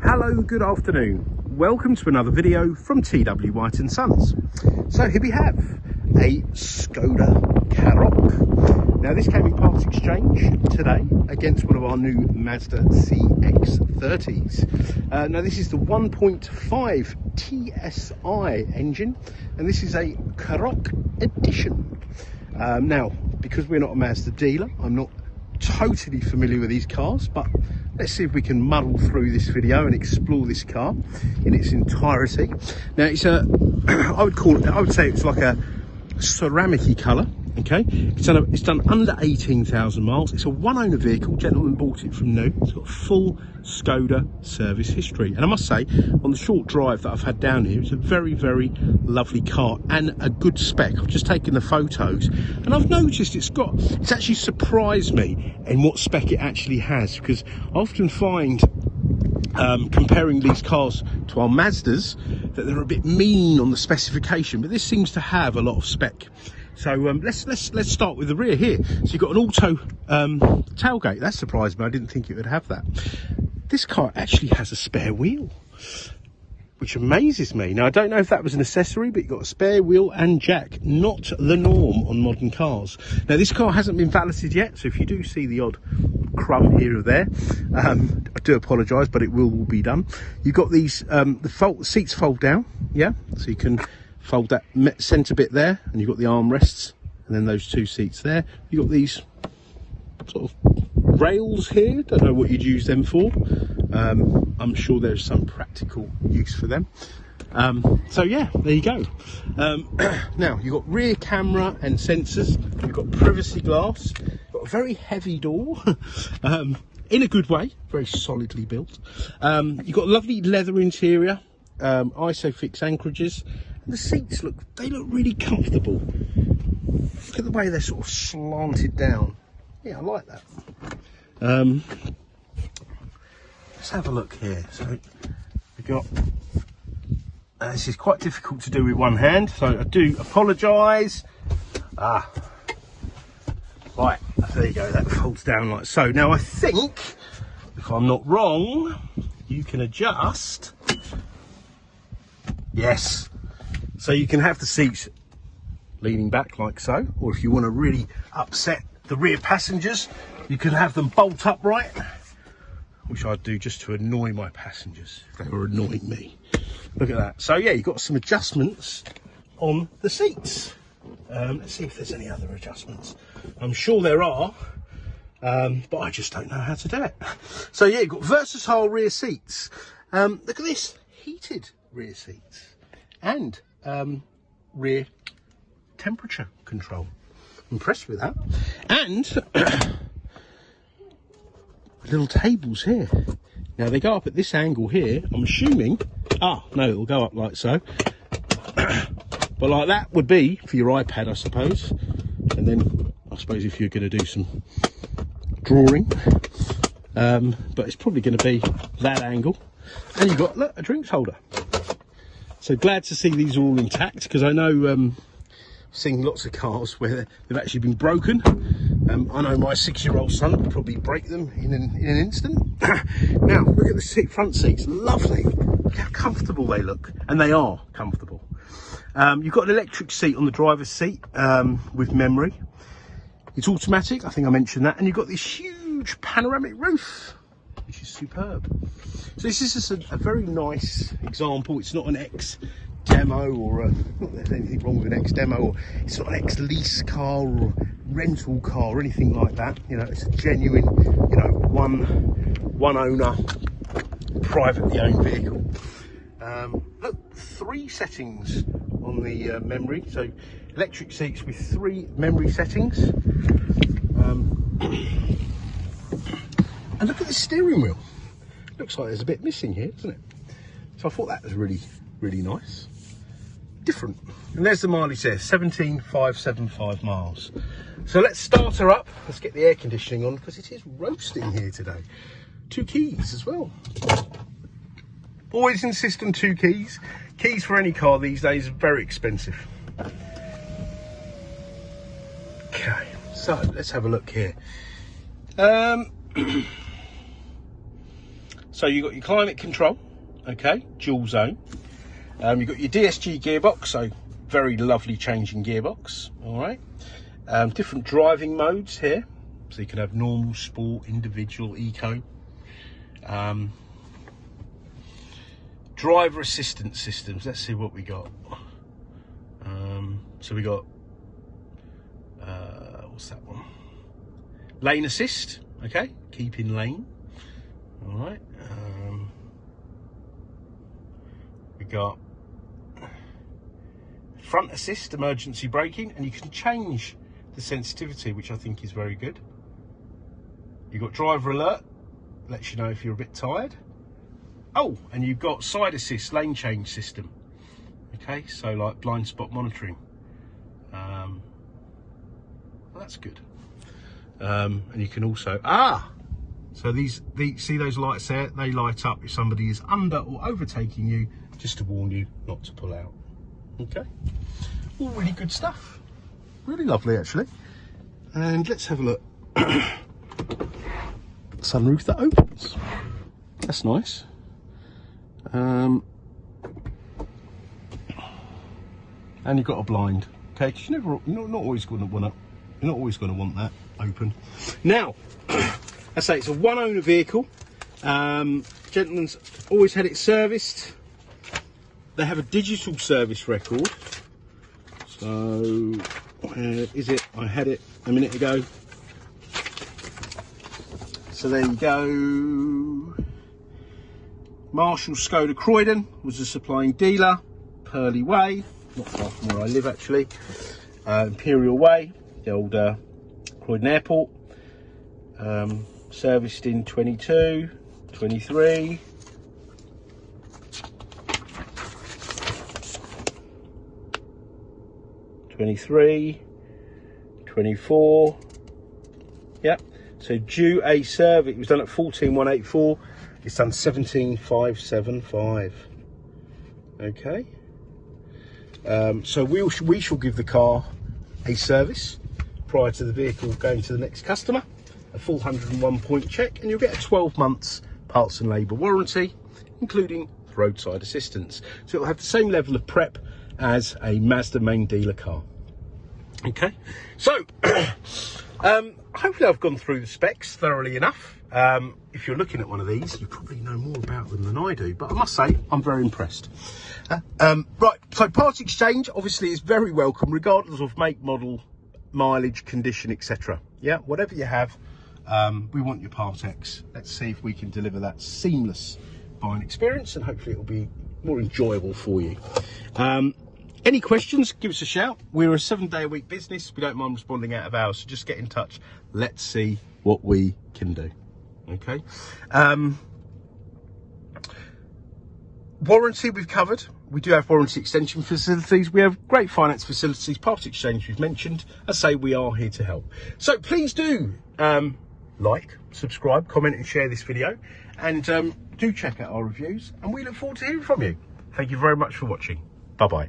Hello, good afternoon. Welcome to another video from TW White & Sons. So here we have a Skoda Karoq. Now this came in part exchange today against one of our new Mazda CX-30s. Now this is the 1.5 TSI engine, and this is a Karoq Edition. Now, because we're not a Mazda dealer, I'm not totally familiar with these cars, but let's see if we can muddle through this video and explore this car in its entirety. Now it's a I would say it's like a ceramic-y colour. Okay, it's done under 18,000 miles. It's a one owner vehicle. Gentleman bought it from new. It's got full Skoda service history, and I must say, on the short drive that I've had down here, it's a very, very lovely car and a good spec. I've just taken the photos and I've noticed it's actually surprised me in what spec it actually has, because I often find comparing these cars to our Mazdas that they're a bit mean on the specification, but this seems to have a lot of spec. So let's start with the rear here. So you've got an auto tailgate. That surprised me. I didn't think it would have that. This car actually has a spare wheel, which amazes me. Now I don't know if that was an accessory, but you've got a spare wheel and jack. Not the norm on modern cars. Now this car hasn't been valeted yet, so if you do see the odd crumb here or there, I do apologise, but it will be done. You've got these the seats fold down, yeah, so you can fold that centre bit there, and you've got the armrests, and then those two seats there. You've got these sort of rails here. Don't know what you'd use them for. I'm sure there's some practical use for them. So yeah, there you go. Now you've got rear camera and sensors. You've got privacy glass. You've got a very heavy door. In a good way, very solidly built. You've got a lovely leather interior, ISOFIX anchorages. The seats look really comfortable. Look at the way they're sort of slanted down. Yeah, I like that. Let's have a look here. So we've got, this is quite difficult to do with one hand, so I do apologise. Right, there you go, that folds down like so. Now I think, if I'm not wrong, you can adjust. Yes. So you can have the seats leaning back like so, or if you want to really upset the rear passengers, you can have them bolt upright, which I'd do just to annoy my passengers if they were annoying me. Look at that. So yeah, you've got some adjustments on the seats. Let's see if there's any other adjustments. I'm sure there are, but I just don't know how to do it. So yeah, you've got versatile rear seats. Look at this, heated rear seats, and rear temperature control. Impressed with that. And little tables here. Now they go up at this angle here. I'm assuming, no, it'll go up like so. But like that would be for your iPad, I suppose. And then I suppose if you're going to do some drawing, but it's probably going to be that angle. And you've got, look, a drinks holder. So glad to see these are all intact, because I know I've seen lots of cars where they've actually been broken. I know my 6-year-old son would probably break them in an instant. Now look at the front seats, lovely. Look how comfortable they look, and they are comfortable. You've got an electric seat on the driver's seat with memory. It's automatic, I think I mentioned that, and you've got this huge panoramic roof, which is superb. So this is just a very nice example. It's not an ex-demo or not that there's anything wrong with an ex-demo, or it's not an ex-lease car or rental car or anything like that. You know, it's a genuine, you know, one owner, privately owned vehicle. Look, 3 settings on the memory. So electric seats with 3 memory settings. And look at the steering wheel. Looks like there's a bit missing here, doesn't it? So I thought that was really, really nice. Different. And there's the mileage there, 17,575 miles. So let's start her up. Let's get the air conditioning on, because it is roasting here today. 2 keys as well. Always insist on 2 keys. Keys for any car these days are very expensive. Okay, so let's have a look here. So you've got your climate control, okay, dual zone. You've got your DSG gearbox, so very lovely changing gearbox, all right. Different driving modes here, so you can have normal, sport, individual, eco. Driver assistance systems, let's see what we got. So we got, what's that one? Lane assist, okay, keep in lane, all right. We got front assist, emergency braking, and you can change the sensitivity, which I think is very good. You've got driver alert, lets you know if you're a bit tired. Oh, and you've got side assist, lane change system. Okay, so like blind spot monitoring. Well, that's good. And you can also, so see those lights there? They light up if somebody is under or overtaking you, just to warn you not to pull out. Okay, all really good stuff. Really lovely, actually. And let's have a look. Sunroof that opens. That's nice. And you've got a blind. Okay, because you're not always going to want that open. Now, I say it's a one owner vehicle. Gentleman's always had it serviced. They have a digital service record. So, where is it? I had it a minute ago. So there you go. Marshall Skoda Croydon was the supplying dealer. Purley Way, not far from where I live actually. Imperial Way, the old Croydon Airport. Serviced in 22, 23. 23, 24, yep. So due a service, it was done at 14,184. It's done 17,575. Okay. So we shall give the car a service prior to the vehicle going to the next customer, a full 101 point check, and you'll get a 12 months parts and labour warranty, including roadside assistance. So it'll have the same level of prep as a Mazda main dealer car. Okay, so hopefully I've gone through the specs thoroughly enough. If you're looking at one of these, you probably know more about them than I do, but I must say I'm very impressed. Right, so part exchange obviously is very welcome, regardless of make, model, mileage, condition, etc. Yeah, whatever you have, we want your part X. Let's see if we can deliver that seamless buying experience, and hopefully it'll be more enjoyable for you. Any questions, give us a shout. We're a 7-day-a-week business. We don't mind responding out of hours, so just get in touch. Let's see what we can do. Okay. Warranty we've covered. We do have warranty extension facilities. We have great finance facilities. Part exchange we've mentioned. I say we are here to help. So please do like, subscribe, comment and share this video. And do check out our reviews. And we look forward to hearing from you. Thank you very much for watching. Bye-bye.